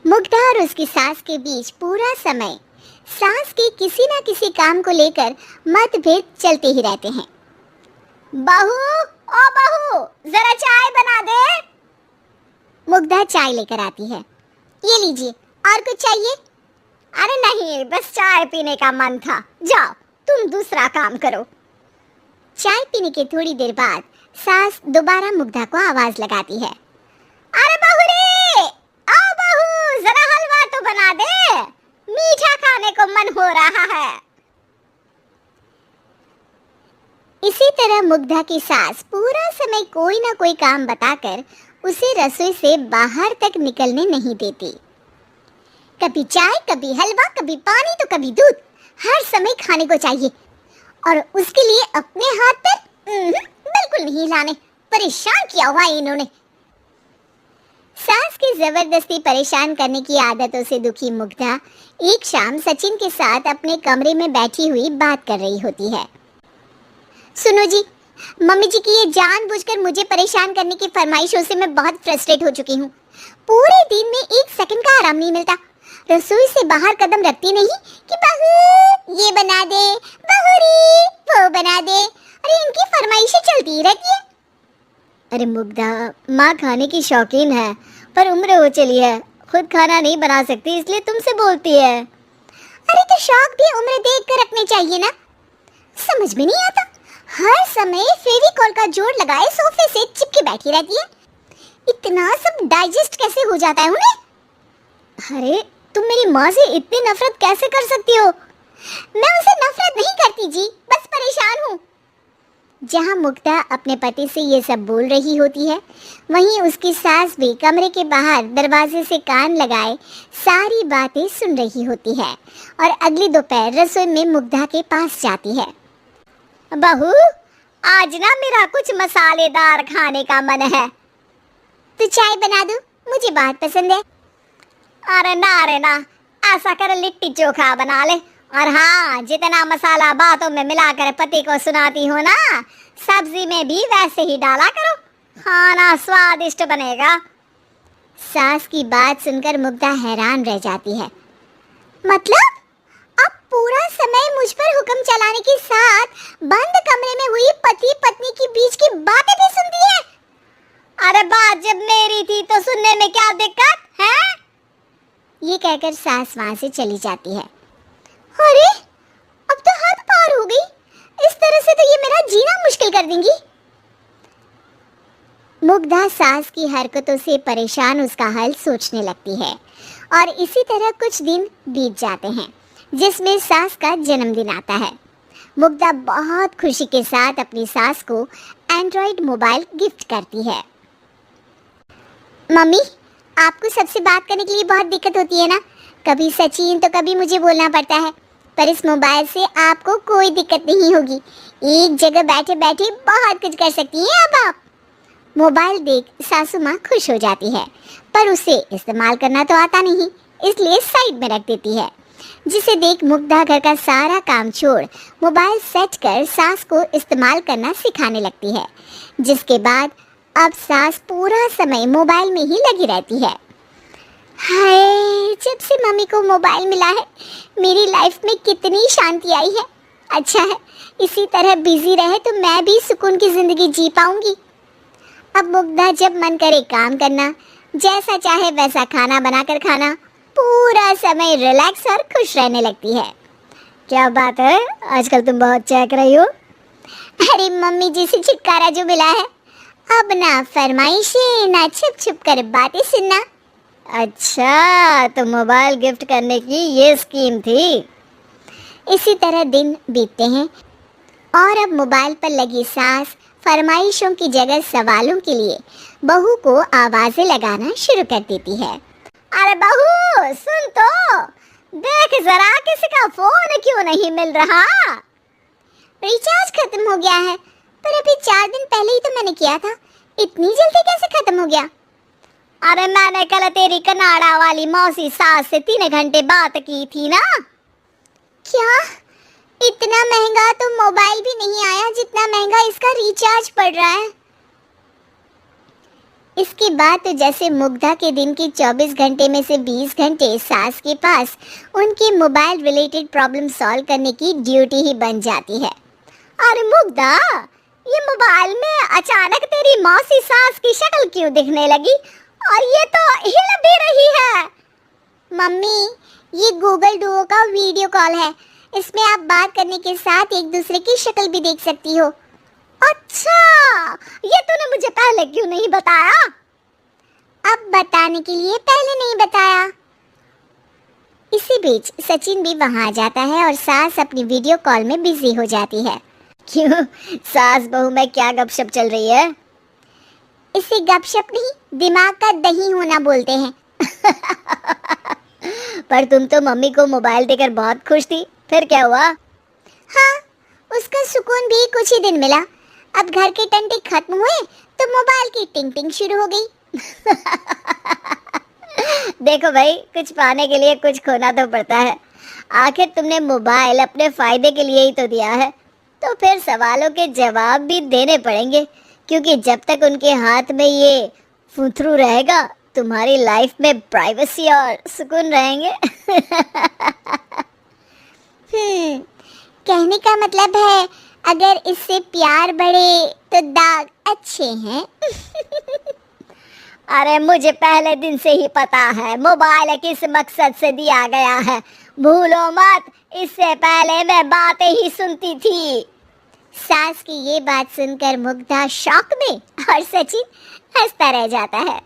मुग्धा और उसकी सास के बीच पूरा समय सास के किसी न किसी काम को लेकर मतभेद चलते ही रहते हैं। बहू, ओ बहू, जरा चाय बना दे। मुग्धा चाय लेकर आती है। ये लीजिए, और कुछ चाहिए? अरे नहीं, बस चाय पीने का मन था। जाओ, तुम दूसरा काम करो। चाय पीने के थोड़ी देर बाद सास दोबारा मुग्धा को आवाज लगाती है। अरे बहू रे, आओ बहू, जरा हलवा तो बना दे, मीठा खाने को मन हो रहा है। इसी तरह मुग्धा की सास पूरा समय कोई ना कोई काम बताकर उसे रसोई से बाहर तक निकलने नहीं देती। कभी चाय, कभी हलवा, कभी पानी तो कभी दूध, हर समय खाने को चाहिए और उसके लिए अपने हाथ पर बिल्कुल नहीं हिलाने। परेशान किया हुआ इन्होंने। सास की जबरदस्ती परेशान करने की आदतों से दुखी मुग्धा एक शाम सचिन के साथ अपने कमरे में बैठी हुई बात कर रही होती है। सुनो जी, मम्मी जी की ये जानबूझकर मुझे परेशान करने की फरमाइशों से मैं बहुत फ्रस्ट्रेट हो चुकी हूँ। पूरे दिन में एक सेकंड का आराम नहीं मिलता। रसोई से बाहर कदम रखती नहीं कि बहू ये बना दे, बहू रे वो बना दे। अरे इनकी फरमाइशें चलती ही रहती है। अरे मुग्धा, माँ खाने की शौकीन है पर उम्र हो चली है, खुद खाना नहीं बना सकती इसलिए तुमसे बोलती है। अरे तो शौक भी उम्र देख कर रखने चाहिए ना। समझ में नहीं आता, हर समय फेविकॉल का जोड़ लगाए सोफे से चिपके बैठी रहती है। इतना सब डाइजेस्ट कैसे हो जाता है उन्हें? अरे तुम मेरी माँ से इतनी नफरत कैसे कर सकती हो? मैं उनसे नफरत नहीं करती जी, बस परेशान हूँ। जहाँ मुग्धा अपने पति से ये सब बोल रही होती है, वहीं उसकी सास भी कमरे के बाहर दरवाजे से कान लगाए सारी बातें सुन रही होती है और अगली दोपहर रसोई में मुग्धा के पास जाती है। बहू, आज ना मेरा कुछ मसालेदार खाने का मन है, तो चाय बना दूं? मुझे बहुत पसंद है। अरे ना, ऐसा कर लिट्टी चोखा बना ले। और हाँ, जितना मसाला बातों में मिलाकर पति को सुनाती हो ना, सब्जी में भी वैसे ही डाला करो, खाना स्वादिष्ट बनेगा। सास की बात सुनकर मुग्धा हैरान रह जाती है। मतलब अब पूरा समय मुझ पर हुक्म चलाने के साथ बंद कमरे में हुई पति पत्नी की बीच की बातें भी सुनती है? अरे बात जब मेरी थी तो सुनने में क्या दिक्कत है? ये कहकर सास वहां से चली जाती है। अरे अब तो हद पार हो गई, इस तरह से तो ये मेरा जीना मुश्किल कर देंगी। मुग्धा सास की हरकतों से परेशान उसका हल सोचने लगती है और इसी तरह कुछ दिन बीत जाते हैं जिसमें सास का जन्मदिन आता है। मुग्धा बहुत खुशी के साथ अपनी सास को एंड्रॉइड मोबाइल गिफ्ट करती है। मम्मी, आपको सबसे बात करने के लिए बहुत दिक्कत होती है ना, कभी सचिन तो कभी मुझे बोलना पड़ता है, पर इस मोबाइल से आपको कोई दिक्कत नहीं होगी। एक जगह बैठे बैठे बहुत कुछ कर सकती हैं अब आप। मोबाइल देख सासू माँ खुश हो जाती है, पर उसे इस्तेमाल करना तो आता नहीं, इसलिए साइड में रख देती है। जिसे देख मुग्धा घर का सारा काम छोड़ मोबाइल सेट कर सास को इस्तेमाल करना सिखाने लगती है, जिसके बाद अब सास पूरा समय मोबाइल में ही लगी रहती है। हाय, जब से मम्मी को मोबाइल मिला है मेरी लाइफ में कितनी शांति आई है। अच्छा है, इसी तरह बिजी रहे तो मैं भी सुकून की जिंदगी जी पाऊंगी। अब मुग्धा जब मन करे काम करना, जैसा चाहे वैसा खाना बनाकर खाना, पूरा समय रिलैक्स और खुश रहने लगती है। क्या बात है, आजकल तुम बहुत चहक रही हो। अरे मम्मी जी से छुटकारा जो मिला है, अब ना फरमाइशें ना छुप छुप कर बातें सुनना। अच्छा, तो मोबाइल गिफ्ट करने की ये स्कीम थी। इसी तरह दिन बीतते हैं और अब मोबाइल पर लगी सास फरमाइशों की जगह सवालों के लिए बहू को आवाजें लगाना शुरू कर देती है। अरे बहू सुन तो, देख जरा किसी का फोन क्यों नहीं मिल रहा? रिचार्ज खत्म हो गया है, पर अभी 4 दिन पहले ही तो मैंने किया था, इतनी जल्दी कैसे खत्म हो गया? अरे मैंने कल तेरी कनाडा वाली मौसी सास से 3 घंटे बात की थी ना। क्या? इतना महंगा तो मोबाइल भी नहीं आया जितना महंगा इसका रिचार्ज पड़ रहा है। इसके बाद तो जैसे मुग्धा के दिन के 24 घंटे में से 20 घंटे सास के पास उनकी मोबाइल रिलेटेड प्रॉब्लम सॉल्व करने की ड्यूटी ही बन जाती है। अरे मुग्धा, ये मोबाइल में अचानक तेरी मौसी सास की शक्ल क्यों दिखने लगी और ये तो हिल भी रही है? मम्मी, ये गूगल डुओ का वीडियो कॉल है, इसमें आप बात करने के साथ एक दूसरे की शक्ल भी देख सकती हो। अच्छा, ये तूने मुझे पहले क्यों नहीं बताया? अब बताने के लिए पहले नहीं बताया। इसी बीच सचिन भी वहां आ जाता है और सास अपनी वीडियो कॉल में बिजी हो जाती है। क्यों, सास बहू में क्या गपशप चल रही है? इसे गपशप नहीं, दिमाग का दही होना बोलते हैं। पर तुम तो मम्मी को मोबाइल देकर बहुत खुश थी, फिर क्या हुआ? हाँ, उसका सुकून भी कुछ ही दिन मिला। अब घर के टंटे खत्म हुए तो मोबाइल की टिंग टिंग शुरू हो गई। देखो भाई, कुछ पाने के लिए कुछ खोना तो पड़ता है। आखिर तुमने मोबाइल अपने फायदे के लिए ही तो दिया है, तो फिर सवालों के जवाब भी देने पड़ेंगे, क्योंकि जब तक उनके हाथ में ये फुथरू रहेगा तुम्हारी लाइफ में प्राइवेसी और सुकून रहेंगे। कहने का मतलब है अगर इससे प्यार बढ़े तो दाग अच्छे हैं। अरे मुझे पहले दिन से ही पता है मोबाइल किस मकसद से दिया गया है, भूलो मत। इससे पहले मैं बातें ही सुनती थी। सास की ये बात सुनकर मुग्धा शॉक में और सचिन हंसता रह जाता है।